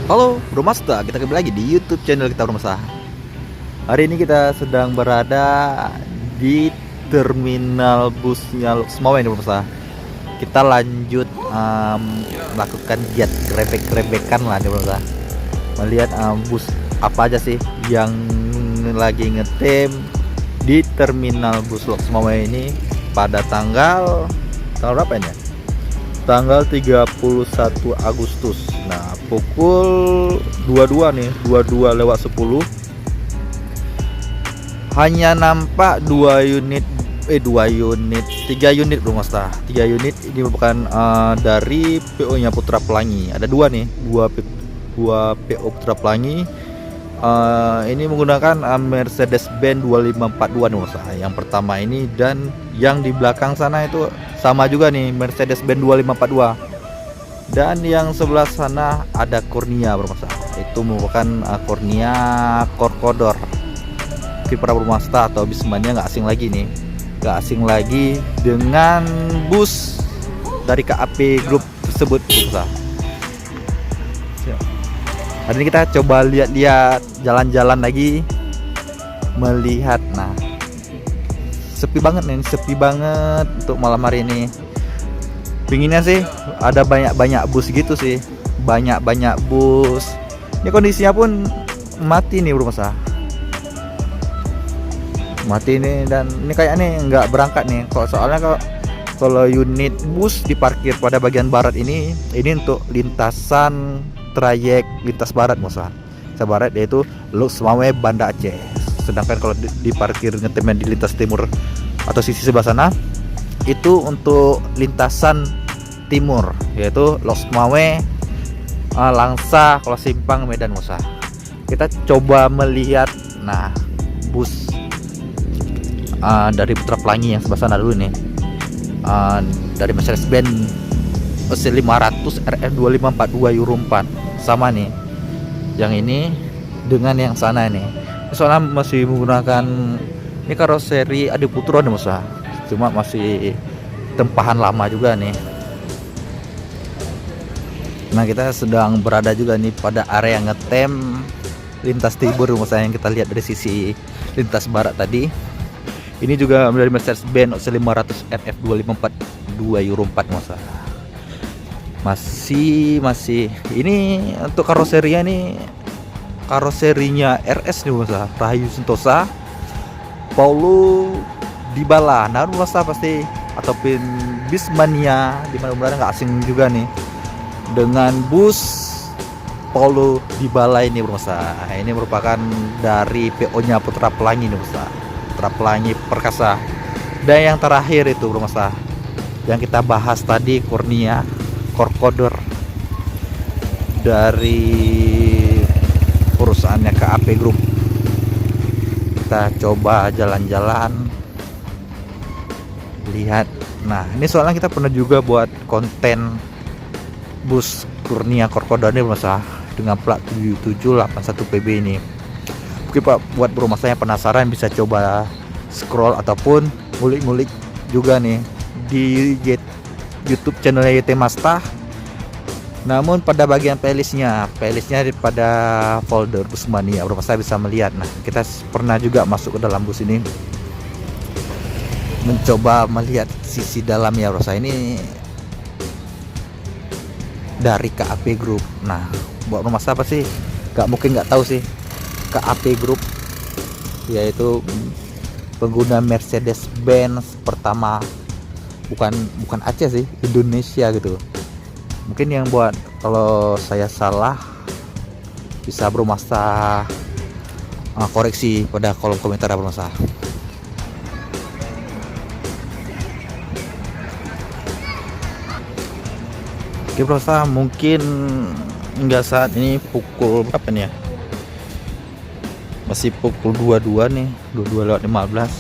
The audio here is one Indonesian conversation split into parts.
Halo Bro Masta, kita kembali lagi di YouTube channel kita Bro Masta. Hari ini kita sedang berada di terminal busnya Semawe Bro Masta. Kita lanjut melakukan giat grebek-grebekan lah Bro Masta. Melihat bus apa aja sih yang lagi ngetem di terminal bus Semawe ini pada tanggal berapa ini? Tanggal 31 Agustus. Nah, pukul 22 nih, 22:10. Hanya nampak 3 unit Bro Masta. 3 unit ini merupakan dari PO-nya Putra Pelangi. Ada dua nih, dua PO Putra Pelangi. Ini menggunakan Mercedes-Benz 2542 nih Masta. Yang pertama ini dan yang di belakang sana itu sama juga nih, Mercedes-Benz 2542. Dan yang sebelah sana ada Cornia Bro Masta. Itu merupakan Cornia Corcodor. Para Bro Masta atau Bismania nggak asing lagi nih. Nggak asing lagi dengan bus dari KAP Group tersebut Bro Masta. Hari ini kita coba lihat-lihat, jalan-jalan lagi, melihat. Nah, sepi banget nih, sepi banget untuk malam hari ini. Pinginnya sih ada banyak bus gitu sih, banyak bus. Ini kondisinya pun mati nih Bro Masta. Mati nih, dan ini kayaknya nggak berangkat nih. Kalau unit bus diparkir pada bagian barat ini untuk lintasan trayek lintas barat Masa. Barat yaitu Lok Semawe Banda Aceh. Sedangkan kalau diparkir ngetemnya di lintas timur atau sisi sebelah sana itu untuk lintasan timur yaitu Lok Semawe Langsa kalau Simpang Medan Masa. Kita coba melihat bus dari Putra Pelangi yang sebelah sana dulu nih. Dari Mercedes-Benz OC500 RF2542 Euro 4 sama nih yang ini dengan yang sana nih. Soalnya masih menggunakan ini karoseri Adiputra nih Masa, cuma masih tempahan lama juga nih. Nah, kita sedang berada juga nih pada area ngetem lintas timur Masa, yang kita lihat dari sisi lintas barat tadi. Ini juga dari Mercedes-Benz OC500 RF2542 Euro 4 Masa. Masih ini untuk karoserinya nih, karoserinya RS nih Masa, Rahayu Sentosa Paulo Dybala. Nah Masa pasti ataupun Bismania di mana-mana nggak asing juga nih dengan bus Paulo Dybala ini Masa. Ini merupakan dari PO-nya Putra Pelangi nih Masa, Putra Pelangi Perkasa. Dan yang terakhir itu Masa, yang kita bahas tadi Cornia Corcodor dari perusahaannya KAP Group. Kita coba jalan-jalan lihat. Nah, ini soalnya kita pernah juga buat konten bus Cornia Corcodor ini Masa dengan plat 7781 PB ini. Mungkin Pak buat Bro Masa yang penasaran bisa coba scroll ataupun ngulik-ngulik juga nih di YouTube channelnya YT Masta. Namun pada bagian playlistnya pada folder Busmania Bro Masta bisa melihat. Nah, kita pernah juga masuk ke dalam bus ini, mencoba melihat sisi dalamnya Bro Masta. Ini dari KAP Group. Nah, buat Bro Masta apa sih mungkin nggak tahu sih, KAP Group yaitu pengguna Mercedes-Benz pertama, bukan Aceh sih, Indonesia gitu. Mungkin yang buat, kalau saya salah bisa Bro Masta koreksi pada kolom komentar Bro Masta. Oke Bro Masta, mungkin enggak saat ini pukul berapa nih ya? Masih pukul 22 nih, 22:15.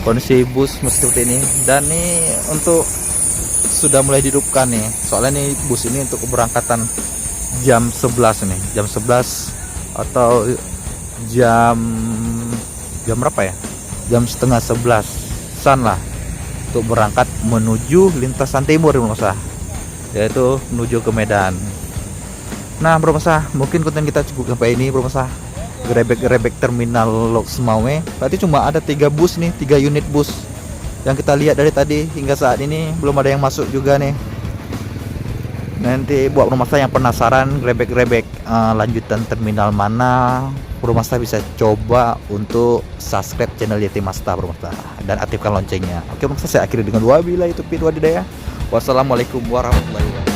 Kondisi bus seperti ini, dan ini untuk sudah mulai dihidupkan nih. Soalnya nih bus ini untuk keberangkatan jam 11 nih, jam 11 atau jam berapa ya? Jam setengah 11-an lah untuk berangkat menuju lintasan timur Masa, yaitu menuju ke Medan. Nah bro masa, mungkin konten kita cukup sampai ini bro masa. Gerebek-gerebek terminal Lok Sumawe. Berarti cuma ada 3 bus nih, 3 unit bus yang kita lihat dari tadi hingga saat ini belum ada yang masuk juga nih. Nanti buat bro masa yang penasaran gerebek-gerebek lanjutan terminal mana, bro masa bisa coba untuk subscribe channel YT Masta bro masa dan aktifkan loncengnya. Oke bro masa, saya akhiri dengan wabillahi taufiq wal hidayah. Wassalamualaikum warahmatullahi wabarakatuh.